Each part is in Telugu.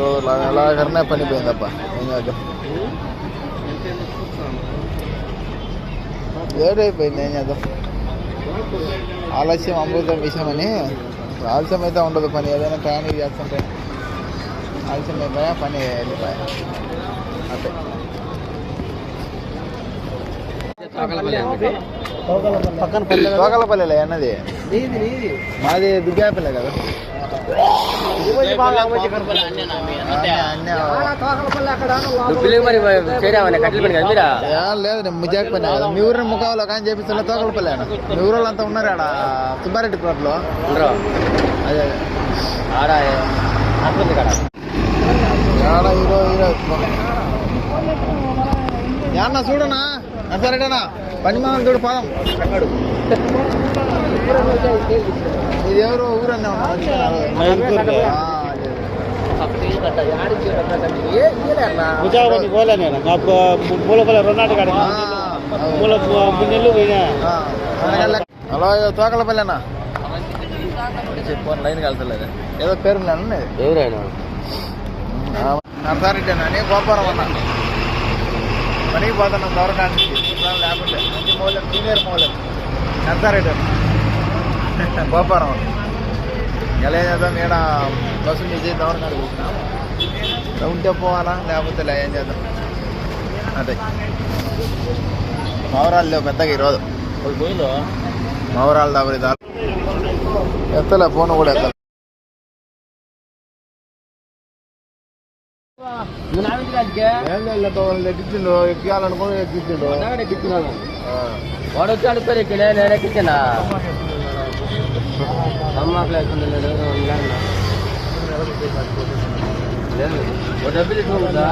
ఎలాగనే పనిపోయిందప్ప. ఏం చేద్దాం, వేడైపోయింది. ఏం చేద్దాం, ఆలస్యం అమృతం విషయం అని. ఆలస్యం అయితే ఉండదు పని, ఏదైనా టైంకి చేస్తుంటే ఆలస్యం అయిపోయా పని వెళ్ళిపోయా అంటే. తోకలపల్లి అన్నది మాది దుగ్గాపల్లె కదా. లేదు ముజాక్ పని కదా. మీ ఊరిని ముఖాలో కానీ చేపిస్తున్నా తోకలపల్లి అన్న. మీ ఊరు అంతా ఉన్నారు ఆడ సుబ్బారెడ్డి ప్లాట్లో. అదే ఆడ హీరో ఏమన్నా చూడనా సరేనా పని మనం చూడు పాదం. ఇది ఎవరు ఊరన్నా హలో తోకలపల్లి అన్న చెప్పు. లైన్ కలుసలేదు ఏదో పేరు ఎవరైనా నర్సారెడ్డి అని గోపారం అన్న. పనికి పోతున్నాం గవర్నమెంట్ లేకుంటే మంచి మౌలం సీనియర్ మౌలం నర్సారెడ్డి గోపారం ఎలా చేద్దాం. ఈడ బస్సు నుంచి గవర్నమెంట్ కూర్చున్నాం. ఉంటే పోవాలా లేకపోతే ఏం చేద్దాం. అదే మౌరాలు లేవు పెద్దగా ఈరోజు. మౌరాలు దాబరి దారు ఎత్తలే ఫోన్ కూడా ఎత్తలే. ఎక్కించిండు ఎక్కియాలనుకుని ఎక్కించిండు. వాడు వచ్చి అడుగుతారు ఎక్కి నేను ఎక్కించానా అమ్మాకు లేకుండా డబ్బులు ఇట్టుకుంటా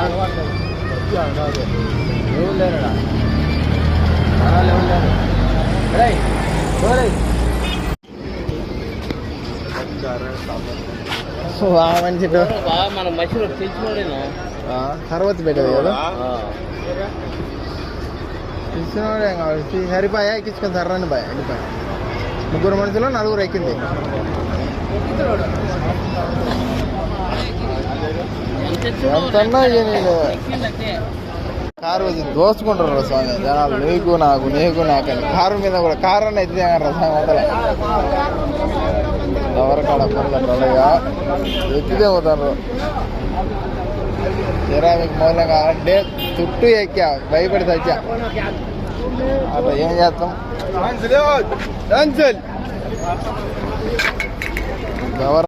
ఎవరు లేరా మంచి మన మషిన్ తెలిసినోడేనా సర్వతి పెట్టేది కదా. తెలిసినోడే కాబట్టి సరిపోయా ఎక్కించుకొని సర్రాని బాయ్ వెళ్ళిపోయా. ముగ్గురు మనుషులు నలుగురు ఎక్కింది. ఎంతన్నా కారు దోచుకుంటారు స్వామి జనాలు. నీకు నాకు కారు మీద కూడా కారు అన్న ఎత్తిగా స్వామి వదల ఎవరికాడ పొందగా ఎత్తిదే పోతారు. మీకు మూలంగా అంటే చుట్టూ ఎక్కా భయపడి తెచ్చా. అట్లా ఏం చేస్తాం. ఎవరు